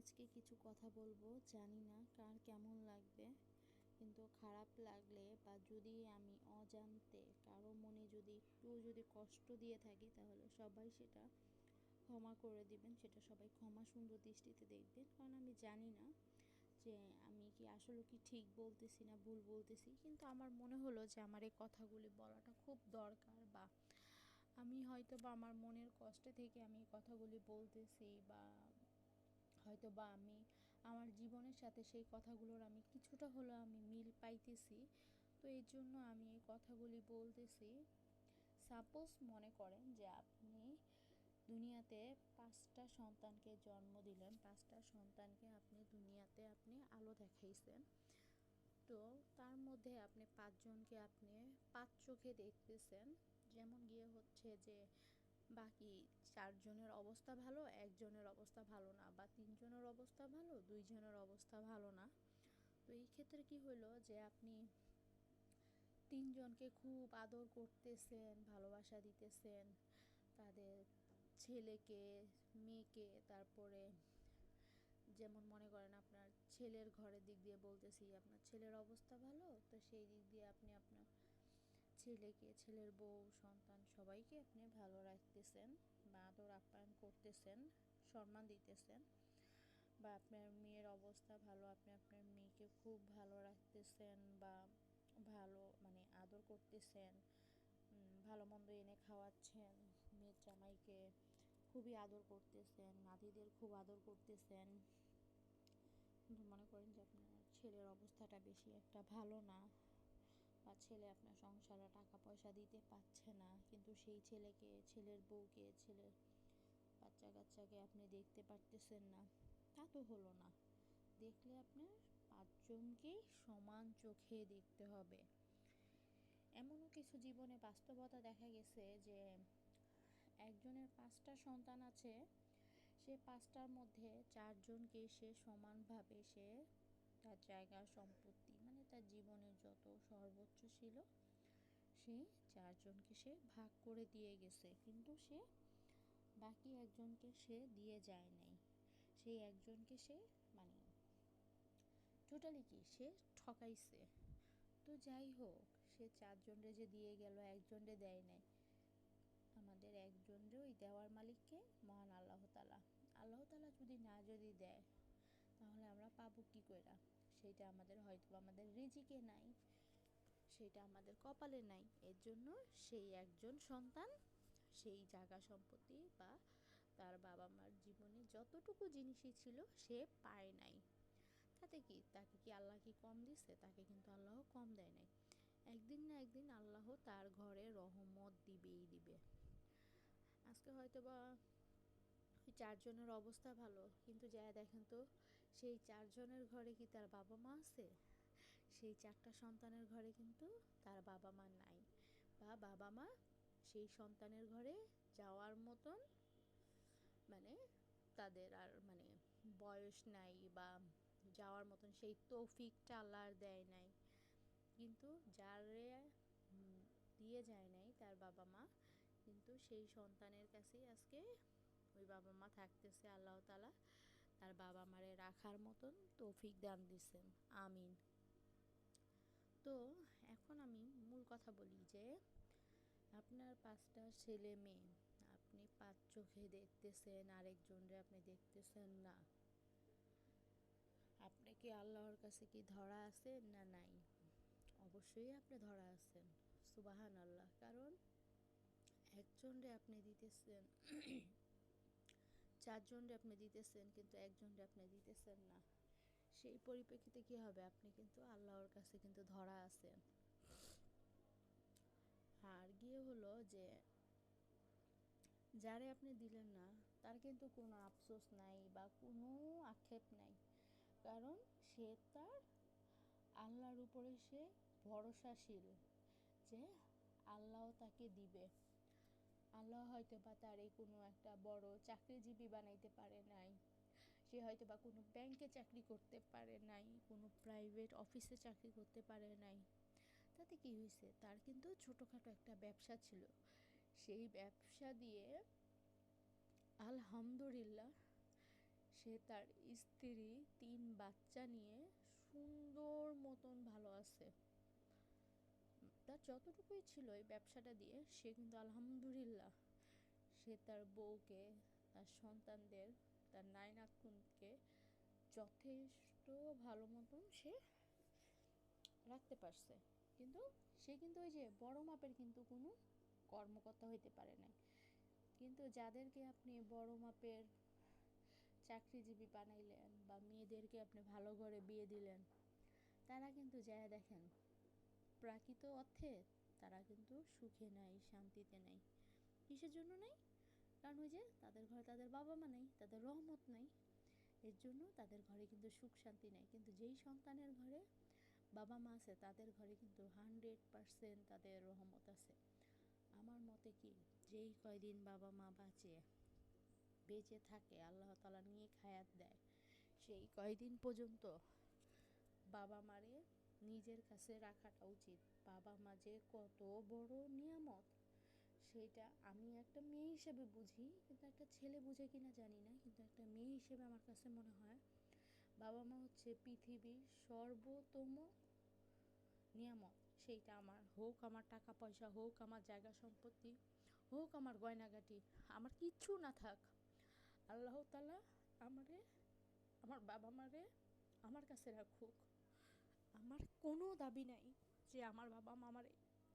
আজকে কিছু কথা বলবো, জানি না কার কেমন লাগবে, কিন্তু খারাপ লাগলে বা যদি আমি অজান্তে কারো মনে যদি একটু কষ্ট দিয়ে থাকি, তাহলে সবাই সেটা ক্ষমা করে দিবেন। সেটা সবাই ক্ষমা সুন্দর দৃষ্টিতে দেখবেন, কারণ আমি জানি না যে আমি কি আসলে কি ঠিক বলতেছি না ভুল বলতেছি, কিন্তু আমার মনে হলো যে আমার এই কথাগুলি বলাটা খুব দরকার, বা আমি হয়তো বা আমার মনের কষ্ট থেকে আমি এই কথাগুলি বলতেছি, বা হয়তো বা আমি আমার জীবনের সাথে সেই কথাগুলোর আমি কিছুটা হলেও আমি মিল পাইতেছি। তো এই জন্য আমি এই কথাগুলি বলতেছি। সাপোজ মনে করেন যে আপনি দুনিয়াতে 5টা সন্তানকে জন্ম দিলেন, 5টা সন্তানকে আপনি দুনিয়াতে আপনি আলো দেখাইছেন। তো তার মধ্যে আপনি 5জনকে আপনি 5 চোখে দেখতেছেন। যেমন গিয়ে হচ্ছে যে বাকি 4জনের অবস্থা ভালো, একজনের অবস্থা ভালো না, বা 3জনের অবস্থা ভালো, 2জনের অবস্থা ভালো না। তো এই ক্ষেত্রে কি হলো যে আপনি 3জনকে খুব আদর করতেছেন, ভালোবাসা দিতেছেন, তাদের ছেলেকে, মেয়েকে, তারপরে যেমন মনে করেন আপনার ছেলের ঘরের দিক দিয়ে বলতেছি, আপনার ছেলের অবস্থা ভালো, তো সেই দিক দিয়ে আপনি আপনার ছেলেকে, ছেলের বউ, সন্তান সবাইকে আপনি ভালো রাখতেছেন বা আদর আপ্যায়ন করতেছেন, সম্মান দিতেছেন। বা আপনার মেয়ের অবস্থা ভালো, আপনি আপনার মেয়েকে খুব ভালো রাখতেছেন বা ভালো মানে আদর করতেছেন, ভালো মন্দ এনে খাওয়াচ্ছেন, মেয়ের জামাইকে খুবই আদর করতেছেন, নাতিদের খুব আদর করতেছেন। কিন্তু মনে করেন যে আপনার ছেলের অবস্থাটা বেশি একটা ভালো না, বা ছেলে আপনার সংসারে টাকা পয়সা দিতে পারছে না, কিন্তু সেই ছেলেকে, ছেলের বউকে, ছেলের বাচ্চা কাচ্চাকে আপনি দেখতে পারতেছেন না। তা তো হলো না, দেখলে আপনার 5জনকেই সমান চোখে দেখতে হবে। এমনও কিছু জীবনে বাস্তবতা দেখা গেছে যে একজনের 5টা সন্তান আছে, সে 5টার মধ্যে 4জনকে সে সমানভাবে সে তার জায়গা সম্পত্তি মানে তার জীবনের যত সর্বোচ্চ ছিল সেই 4জনকে সে ভাগ করে দিয়ে গেছে, কিন্তু সে বাকি একজনকে সে দিয়ে যায় নাই। সেই একজনকে সে মানে টোটালি কি সে ঠকাইছে। তো যাই হোক, সে 4জনরে যে দিয়ে গেল, একজনরে দেয় নাই। আমাদের একজনরে ওই দেওয়ার মালিককে মহান আল্লাহ তাআলা। আল্লাহ তাআলা যদি দেয়, তাহলে আমরা পাবো কি কইরা? সেটা আমাদের হয়তো আমাদের রিজিকে নাই, সেটা আমাদের কপালে নাই। এর জন্য সেই একজন সন্তান সেই জায়গা সম্পত্তি বা তার বাবা মার জীবনে যতটুকু জিনিসই ছিল সে পায় নাই। তাতে কি তাকে কি আল্লাহ কি কম দিছে? তাকে কিন্তু আল্লাহ কম দেয় নাই। একদিন না একদিন আল্লাহ তার ঘরে রহমত দিবেই দিবে। আজকে হয়তো বা ওই 4জনের অবস্থা ভালো, কিন্তু যাই দেখেন তো সেই 4জনের ঘরে কি তার বাবা মা আছে? সেই 4টা সন্তানের ঘরে কিন্তু তার বাবা মা নাই, বা বাবা মা সেই সন্তানের ঘরে যাওয়ার মতন মানে তাদের আর মানে বয়স নাই, বা যাওয়ার মতন সেই তৌফিকটা আল্লাহর দেয় নাই। কিন্তু যারে দিয়ে যায় নাই তার বাবা মা, কিন্তু সেই সন্তানের কাছেই আজকে ওই বাবা মা থাকতেছে। আল্লাহ তাআলা তার বাবা মারে রাখার মতন তৌফিক দান দিছেন, আমিন। তো এখন আমি মূল কথা বলি যে আপনার 5টা ছেলে মেয়ে আপনি 5 চোখে দেখতেছেন, আরেকজনরে আপনি দেখতেছেন না। আপনি কি আল্লাহর কাছে কি ধরা আছেন না নাই? অবশ্যই আপনি ধরা আছেন, সুবহানাল্লাহ। কারণ একজনরে আপনি দিতেছেন, 4জনরে আপনি দিতেছেন, কিন্তু একজনরে আপনি দিতেছেন না। সেই পরিপ্রেক্ষিতে কি হবে? আপনি কিন্তু আল্লাহর কাছে কিন্তু ধরা আছেন। আর গিয়ে হলো যে যারে আপনি দিলেন না তার কিন্তু কোনো আফসোস নাই বা কোনো আক্ষেপ নাই, কারণ সে তার আল্লাহর উপরে সে ভরসাশীল যে আল্লাহ তাকে দিবে। আল্লাহ হয়তো বা তার এই কোনো একটা বড় চাকরিজীবী বানাইতে পারে নাই, সে হয়তো বা কোনো ব্যাংকে চাকরি করতে পারে নাই, কোনো প্রাইভেট অফিসে চাকরি করতে পারে নাই। তাতে কি হয়েছে? তার কিন্তু ছোটোখাটো একটা ব্যবসা ছিল, সেই ব্যবসা দিয়ে আলহামদুলিল্লাহ সে তার স্ত্রী 3 বাচ্চা নিয়ে সুন্দর মতন ভালো আছে। তার যতটুকুই ছিল এই ব্যবসাটা দিয়ে সে কিন্তু আলহামদুলিল্লাহ সে তার বউকে, তার সন্তানদের, তার নাতকুনকে যথেষ্ট ভালো মতন সে রাখতে পারছে। কিন্তু সে কিন্তু ওই যে বড় মাপের কিন্তু কোনো কর্মকর্তা হইতে পারে নাই। কিন্তু যাদেরকে আপনি বড় মাপের চাকরিজীবী বানাইলেন বা মেয়েদেরকে আপনি ভালো ঘরে বিয়ে দিলেন, তারা কিন্তু যায় দেখেন প্রকৃত অর্থে তারা কিন্তু সুখে নাই, শান্তিতে নাই। কিসের জন্য নাই? কারণ ওই যে তাদের ঘরে তাদের বাবা মা নেই, তাদের রহমত নাই, এর জন্য তাদের ঘরে কিন্তু সুখ শান্তি নেই। কিন্তু যেই সন্তানের ঘরে বাবা মা আছে তাদের ঘরে কিন্তু 100% তাদের রহমত আছে। আমার মতে কি, যেই কয়দিন বাবা মা বেঁচে থাকে, আল্লাহ তাআলা নিয়ে হায়াত দেয়, সেই কয়দিন পর্যন্ত বাবা মারে নিজের কাছে রাখাটা উচিত। বাবা মা যে কত বড় নিয়ামত সেটা আমি একটা মেয়ে হিসেবে বুঝি, কিন্তু একটা ছেলে বুঝে কিনা জানি না, কিন্তু একটা মেয়ে হিসেবে আমার কাছে মনে হয় বাবা মা হচ্ছে পৃথিবীর সর্বোত্তম নিয়ামত। সেইটা আমার হোক, আমার টাকা পয়সা হোক, আমার জায়গা সম্পত্তি হোক, আমার গয়নাগাটি, আমার কিচ্ছু না থাক, আল্লাহ তাআলা আমারে, আমার বাবা মারে আমার কাছে রাখুক। আমার কোনো দাবি নাই যে আমার বাবা মা আমার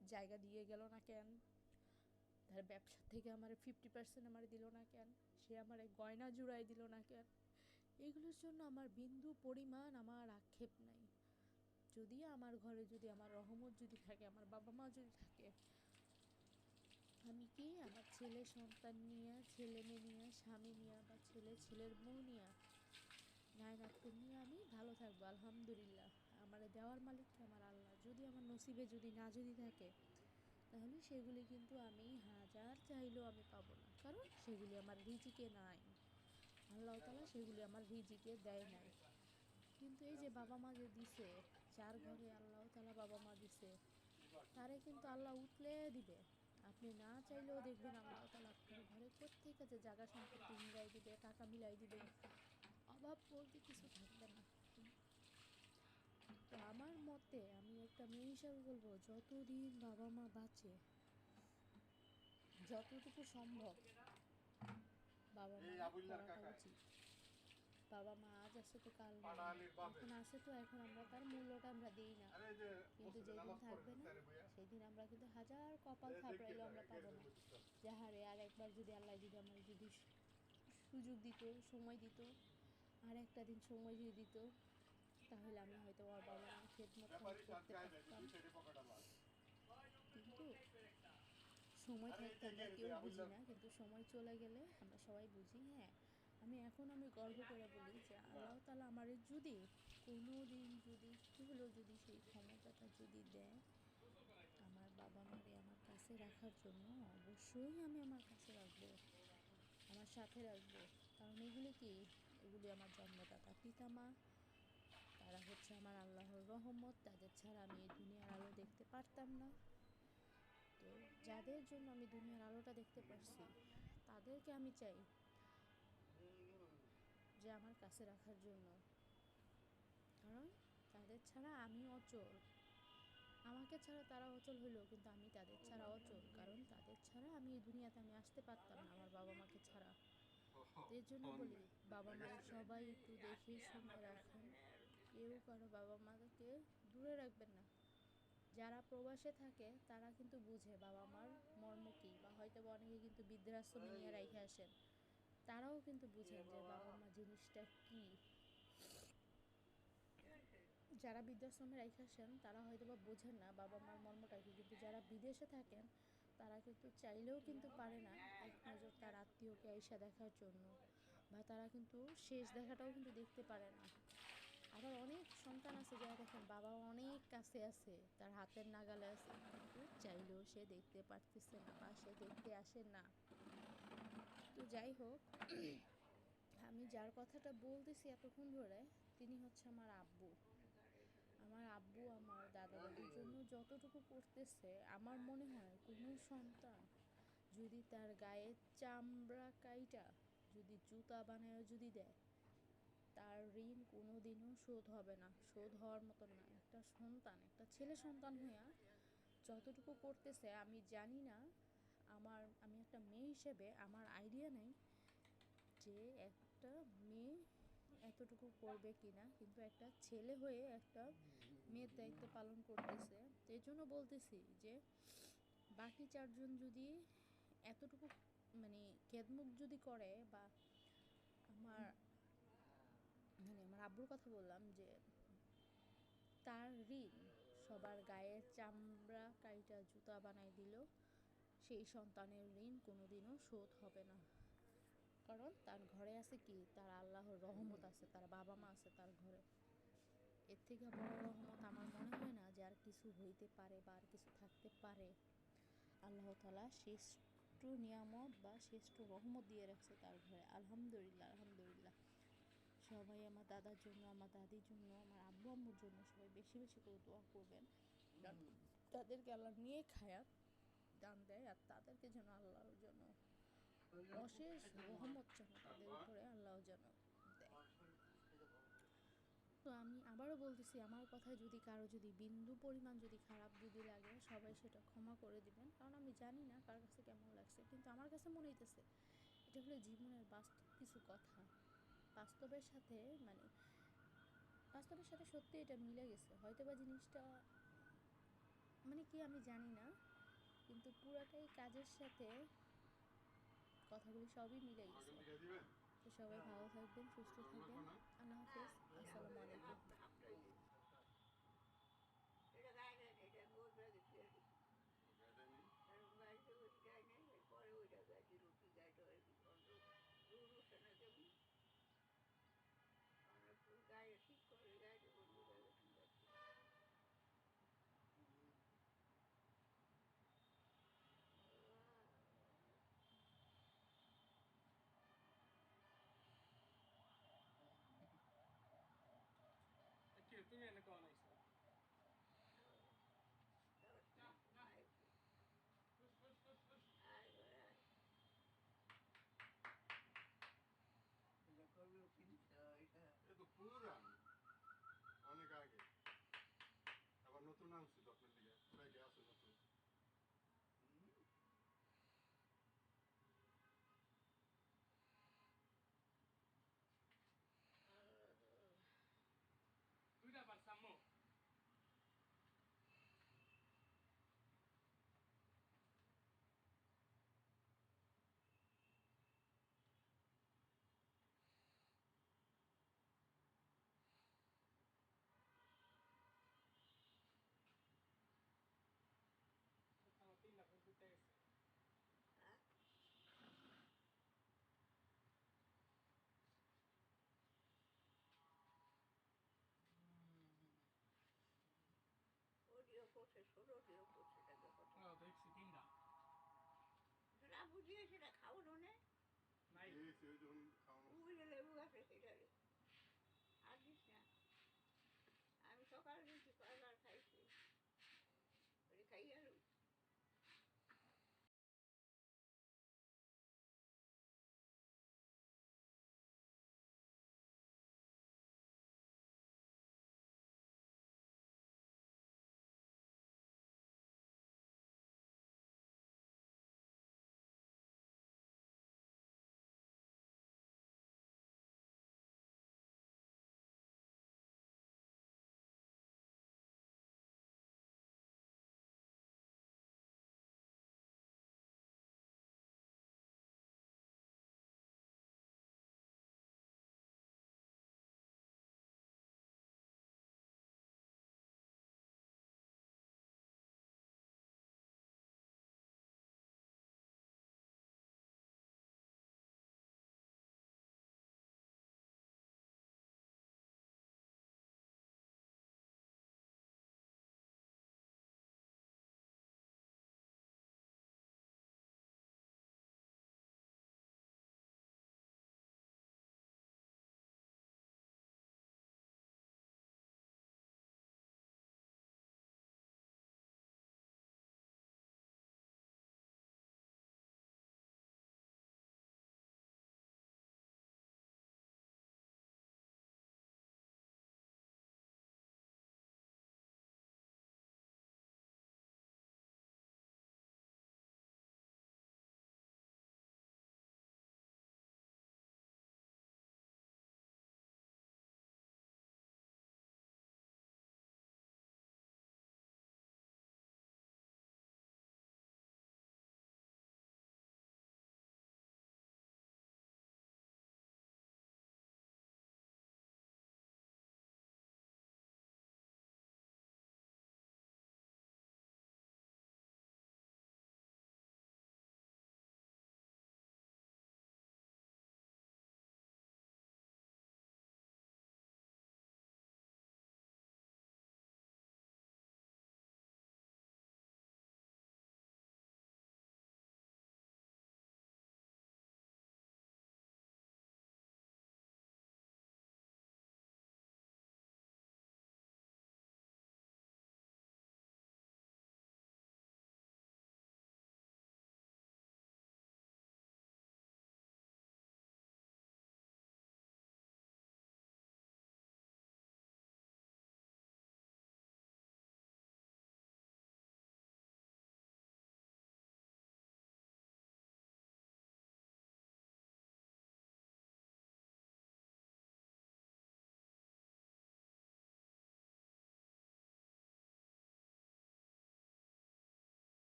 জায়গা দিয়ে গেল না কেন, তার ব্যবসা থেকে আমার 50% আমার দিল না কেন, সে আমার গয়না জুড়াই দিল না কেন, এগুলোর জন্য আমার বিন্দু পরিমাণ আমার আক্ষেপ নাই। যদি আমার ঘরে যদি আমার রহমত যদি থাকে, আমার বাবা মা যদি থাকে, আমি কি আমার ছেলে সন্তান নিয়ে, ছেলে মেয়ে নিয়ে, স্বামী নিয়ে বা ছেলের বউ নিয়ে, নাতকুন নিয়ে আমি ভালো থাকবো আলহামদুলিল্লাহ। আমার দেওয়ার মালিক কি আমার আল্লাহ। যদি আমার নসিবে যদি না যদি থাকে, তাহলে সেগুলি কিন্তু আমি হাজার চাইলেও আমি পাবো না, কারণ সেগুলি আমার রিজিকে নাই, আল্লাহ তাআলা সেগুলি আমার রিজিকে দেয় নাই। কিন্তু এই যে বাবা মা যে দিছে, যার ঘরে আল্লাহ তাআলা বাবা মা দিছে, তারে কিন্তু আল্লাহ উতলে দিবে। আপনি না চাইলেও দেখবেন আল্লাহ তাআলা আপনার ঘরে প্রত্যেক যে জায়গা সম্পত্তি মিলাই দিবে, টাকা মিলাই দিবে, অভাব বলতে কিছু থাকবে না। তো আমার মতে আমি একটা মেয়ে হিসাবে বলবো, যতদিন বাবা মা বাঁচে, যতটুকু সম্ভব বাবা মা করাটা উচিত। বাবা মা আজ আছে তো কাল নেই, এখন আছে তো এখন আমরা তার মূল্যটা আমরা দিই না, কিন্তু যেদিন থাকবে না সেদিন আমরা কিন্তু হাজার কপাল থাপড়াইলেও আমরা পাবো না। যাহারে আর একবার যদি আল্লাহ যদি আমার যদি সুযোগ দিত, সময় দিত, আর একটা দিন সময় যদি দিত, তাহলে আমি হয়তো আমার বাবা মার খেদমত করতে পারতাম। কিন্তু সময় থাকতে আমরা কেউ বুঝি না, কিন্তু সময় চলে গেলে আমরা সবাই বুঝি। হ্যাঁ, আমি গর্ব করে বলি যে আল্লাহ তাআলা আমার যদি কোনো দিন যদি একটু হলেও যদি সেই ক্ষমতাটা যদি দেয় আমার বাবা মারে আমার কাছে রাখার জন্য, অবশ্যই আমি আমার কাছে রাখবো, আমার সাথে রাখবো। কারণ এগুলি আমার জন্মদাতা পিতা মা, তারা হচ্ছে আমার আল্লাহর রহমত, তাদের ছাড়া আমি এই দুনিয়ার আলো দেখতে পারতাম না। তো যাদের জন্য আমি দুনিয়ার আলোটা দেখতে পারছি, তাদেরকে আমি চাই যে আমার কাছে রাখার জন্য, কারণ তাদের ছাড়া আমি অচল। আমাকে ছাড়া তারা অচল হইলেও কিন্তু আমি তাদের ছাড়া অচল, কারণ তাদের ছাড়া আমি এই দুনিয়াতে আমি আসতে পারতাম না আমার বাবা মাকে ছাড়া। এর জন্য বলি বাবা মাকে সবাই একটু দেখে শুনে রাখেন, কেউ কারো বাবা মাকে দূরে রাখবেন না। যারা প্রবাসে থাকে তারা কিন্তু বুঝে বাবা মার মর্ম কী, বা হয়তো অনেকে কিন্তু বৃদ্ধাশ্রমে নিয়ে রেখে আসেন, তারাও কিন্তু বুঝেন যে বাবা মা জিনিসটা কী। যারা বৃদ্ধাশ্রমে রেখে আসেন তারা হয়তো বা বোঝেন না বাবা মার মর্মটা কী, কিন্তু যারা বিদেশে থাকেন তারা কিন্তু চাইলেও কিন্তু পারে না এক নজর তার আত্মীয়কে আইসা দেখার জন্য, বা তারা কিন্তু শেষ দেখাটাও কিন্তু দেখতে পারে না। আবার অনেক সন্তান আছে যারা দেখেন বাবা অনেক কাছে আছে, তার হাতের নাগালে আছে, কিন্তু চাইলেও সে দেখতে পারতেছে না বা সে দেখতে আসে না। তো যাই হোক, আমি যার কথাটা বলতেছি এতক্ষণ ধরে তিনি হচ্ছে আমার আব্বু। আমার আব্বু আমার দাদা দাদির জন্য যতটুকু করতেছে, আমার মনে হয় কোনো সন্তান যদি তার গায়ে চামড়া কাইটা যদি জুতা বানায় যদি দেয়, ঋণ কোনোদিনও শোধ হবে না, শোধ হওয়ার মতন না। একটা সন্তান, একটা ছেলে সন্তান হইয়া যতটুকু করতেছে আমি জানি না, আমি একটা মেয়ে হিসেবে আমার আইডিয়া নেই যে একটা মেয়ে এতটুকু করবে কিনা, কিন্তু একটা ছেলে হয়ে একটা মেয়ের দায়িত্ব পালন করতেছে। তো এই জন্য বলতেছি যে বাকি চারজন যদি এতটুকু মানে খেদমত যদি করে, বা আমার আমার আব্বুর কথা বললাম যে তার ঋণ সবার গায়ের চামড়া কাইটা জুতা বানাই দিল, সেই সন্তানের ঋণ কোনোদিনও শোধ হবে না। কারণ তার ঘরে আছে কি, তার আল্লাহর রহমত আছে, তার বাবা মা আছে তার ঘরে। এর থেকে বড় রহমত আমার মনে হয় না যে আর কিছু হইতে পারে বা আর কিছু থাকতে পারে। আল্লাহ তাআলা শ্রেষ্ঠ নিয়ামত বা শ্রেষ্ঠ রহমত দিয়ে রাখছে তার ঘরে। আলহামদুলিল্লাহ, আলহামদুলিল্লাহ। সবাই আমার দাদার জন্য, আমার দাদির জন্য, আমার আব্বু আম্মুর জন্য সবাই বেশি বেশি করে দোয়া করবেন, কারণ তাদেরকে আল্লাহ নিয়ে খায়াত দান দেয়, আর তাদেরকে যেন আল্লাহর জন্য অশেষ রহমত যেন তাদের উপরে আল্লাহ যেন দেয়। তো আমি আবারও বলতেছি, আমার কথায় যদি কারো যদি বিন্দু পরিমাণ যদি খারাপ যদি লাগে, সবাই সেটা ক্ষমা করে দিবেন, কারণ আমি জানি না কার কাছে কেমন লাগছে, কিন্তু আমার কাছে মনে হইতেছে এটা হলো জীবনের বাস্তব কিছু কথা। বাস্তবের সাথে মানে বাস্তবের সাথে সত্যি এটা মিলে গেছে, হয়তো বা জিনিসটা মানে কি আমি জানি না, কিন্তু পুরাটাই কাজের সাথে কথাগুলি সবই মিলে গেছে। তো সবাই ভালো থাকবেন, সুস্থ থাকবেন। আল্লাহ হাফেজ, আসসালামু আলাইকুম। তুমি এনে কোন আইছো এটা তো পুরান, অনেক আগে, আবার নতুন আনছি তো আপনার লিগে, ব্যাগে আছে নতুন। দুইটা বার সামো আমার 3 লাখ রুপয়ে গেছে। অডিও করছে, ছোট অডিও করছে, এটাকে কত দেখছি 3টা না বুঝিয়ে সেটা খাওয়ানো নেই। নাই এই সে যখন